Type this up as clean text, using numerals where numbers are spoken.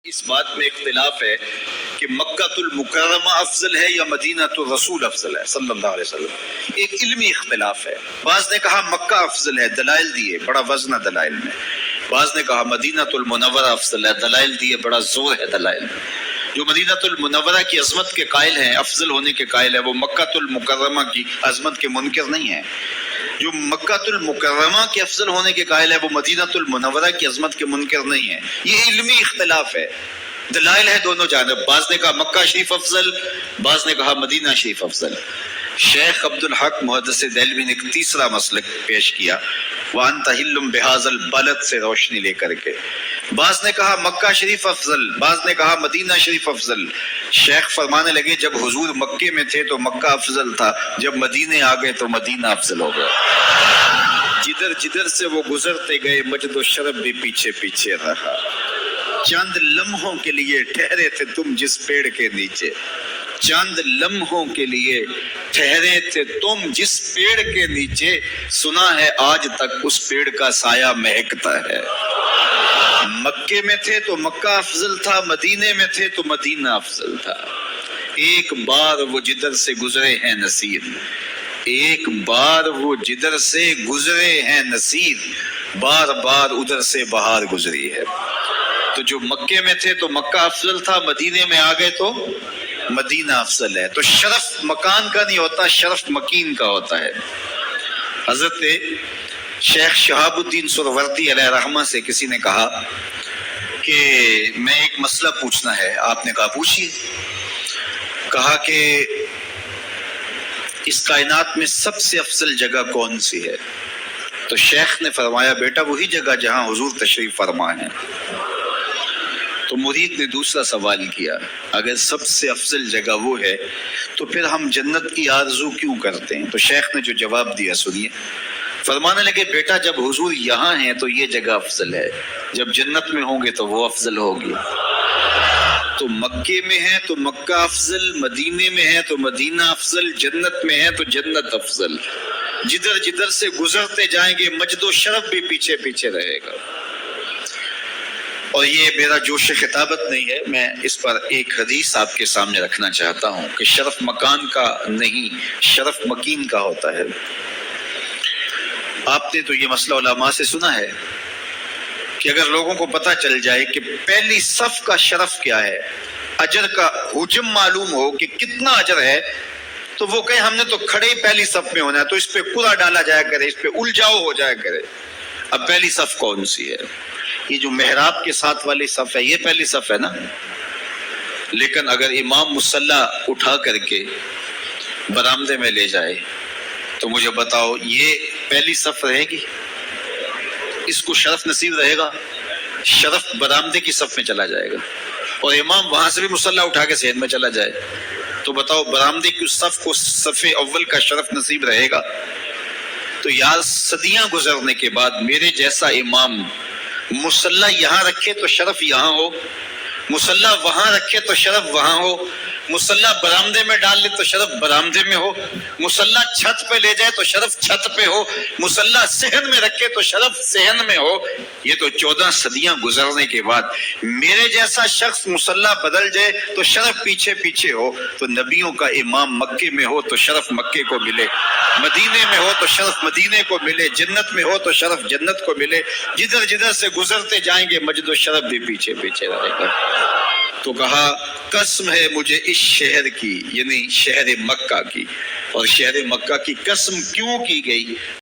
اس بات میں اختلاف ہے کہ مکہ المکرمہ افضل ہے یا مدینہ الرسول افضل ہے صلی اللہ علیہ وسلم. ایک علمی اختلاف ہے. بعض نے کہا مکہ افضل ہے، دلائل دیے، بڑا وزن دلائل میں. بعض نے کہا مدینہ المنورہ افضل ہے، دلائل دیے، بڑا زور ہے دلائل میں. جو مدینہ المنورہ کی عظمت کے قائل ہیں، افضل ہونے کے قائل ہیں، وہ مکہ المکرمہ کی عظمت کے منکر نہیں ہیں. جو مکہ المکرمہ کے افضل ہونے کے قائل ہے وہ مدینہ المنورہ کی عظمت کے منکر نہیں ہیں. یہ علمی اختلاف ہے، دلائل ہے دونوں جانب. بعض نے کہا مکہ شریف افضل، بعض نے کہا مدینہ شریف افضل. شیخ عبد الحق محدث دہلوی نے ایک تیسرا مسلک پیش کیا، وَأَنْتَ حِلٌّ بِهَذَا الْبَلَدِ سے روشنی لے کر کے. بعض نے کہا مکہ شریف افضل، بعض نے کہا مدینہ شریف افضل. شیخ فرمانے لگے جب حضور مکے میں تھے تو مکہ افضل تھا، جب مدینے آ گئے تو مدینہ افضل ہو گیا. جدھر جدھر سے وہ گزرتے گئے مجد و شرف بھی پیچھے پیچھے رہا. چند لمحوں کے لیے ٹھہرے تھے تم جس پیڑ کے نیچے، چند لمحوں کے لیے ٹھہرے تھے تم جس پیڑ کے نیچے، سنا ہے آج تک اس پیڑ کا سایہ مہکتا ہے. مکے میں تھے تو مکہ افضل تھا، مدینے میں تھے تو مدینہ افضل تھا. ایک بار وہ جدھر سے گزرے ہیں نصیر، ایک بار وہ جدھر سے گزرے ہیں نصیر، بار بار ادھر سے بہار گزری ہے. تو جو مکے میں تھے تو مکہ افضل تھا، مدینے میں آ گئے تو مدینہ افضل ہے. تو شرف مکان کا نہیں ہوتا، شرف مکین کا ہوتا ہے. حضرت شیخ شہاب الدین سہروردی علیہ رحمہ سے کسی نے کہا کہ میں ایک مسئلہ پوچھنا ہے. آپ نے کہا پوچھیے. کہا کہ اس کائنات میں سب سے افضل جگہ کون سی ہے؟ تو شیخ نے فرمایا بیٹا وہی جگہ جہاں حضور تشریف فرما ہے. تو مرید نے دوسرا سوال کیا، اگر سب سے افضل جگہ وہ ہے تو پھر ہم جنت کی آرزو کیوں کرتے ہیں؟ تو شیخ نے جو جواب دیا سنیے. فرمانے لگے بیٹا جب حضور یہاں ہیں تو یہ جگہ افضل ہے، جب جنت میں ہوں گے تو وہ افضل ہوگی. تو مکے میں ہے تو مکہ افضل، مدینے میں ہے تو مدینہ افضل، جنت میں ہے تو جنت افضل. جدھر جدھر سے گزرتے جائیں گے مجد و شرف بھی پیچھے پیچھے رہے گا. اور یہ میرا جوش خطابت نہیں ہے، میں اس پر ایک حدیث آپ کے سامنے رکھنا چاہتا ہوں کہ شرف مکان کا نہیں، شرف مکین کا ہوتا ہے. آپ نے تو یہ مسئلہ علماء سے سنا ہے کہ اگر لوگوں کو پتہ چل جائے کہ پہلی صف کا شرف کیا ہے، اجر کا حجم معلوم ہو کہ کتنا اجر ہے، تو وہ کہیں ہم نے تو کھڑے ہی پہلی صف میں ہونا ہے، تو اس پہ کوڑا ڈالا جایا کرے، اس پہ الجھاؤ ہو جایا کرے. اب پہلی صف کون سی ہے؟ یہ جو محراب کے ساتھ والی صف ہے یہ پہلی صف ہے نا. لیکن اگر امام مصلی اٹھا کر کے برآمدے میں لے جائے تو مجھے بتاؤ یہ پہلی صف رہے گی؟ اس کو شرف نصیب رہے گا؟ شرف برآمدے کی صف میں چلا جائے گا. اور امام وہاں سے بھی مصلی اٹھا کے صحن میں چلا جائے تو بتاؤ برآمدے کی اس صف کو صف اول کا شرف نصیب رہے گا؟ تو یار صدیاں گزرنے کے بعد میرے جیسا امام مصلی یہاں رکھے تو شرف یہاں ہو، مصلی وہاں رکھے تو شرف وہاں ہو، مصلی برآمدے میں ڈال لے تو شرف برآمدے میں ہو، مصلی چھت پہ لے جائے تو شرف چھت پہ ہو، مصلی صحن میں رکھے تو شرف صحن میں ہو. یہ تو 14 صدیاں گزرنے کے بعد میرے جیسا شخص مصلی بدل جائے تو شرف پیچھے پیچھے ہو. تو نبیوں کا امام مکے میں ہو تو شرف مکے کو ملے، مدینے میں ہو تو شرف مدینے کو ملے، جنت میں ہو تو شرف جنت کو ملے. جدھر جدھر سے گزرتے جائیں گے مجد و شرف بھی پیچھے پیچھے رہے گا. تو کہا قسم ہے مجھے اس شہر کی، یعنی شہر مکہ کی. اور شہر مکہ کی قسم کیوں کی گئی؟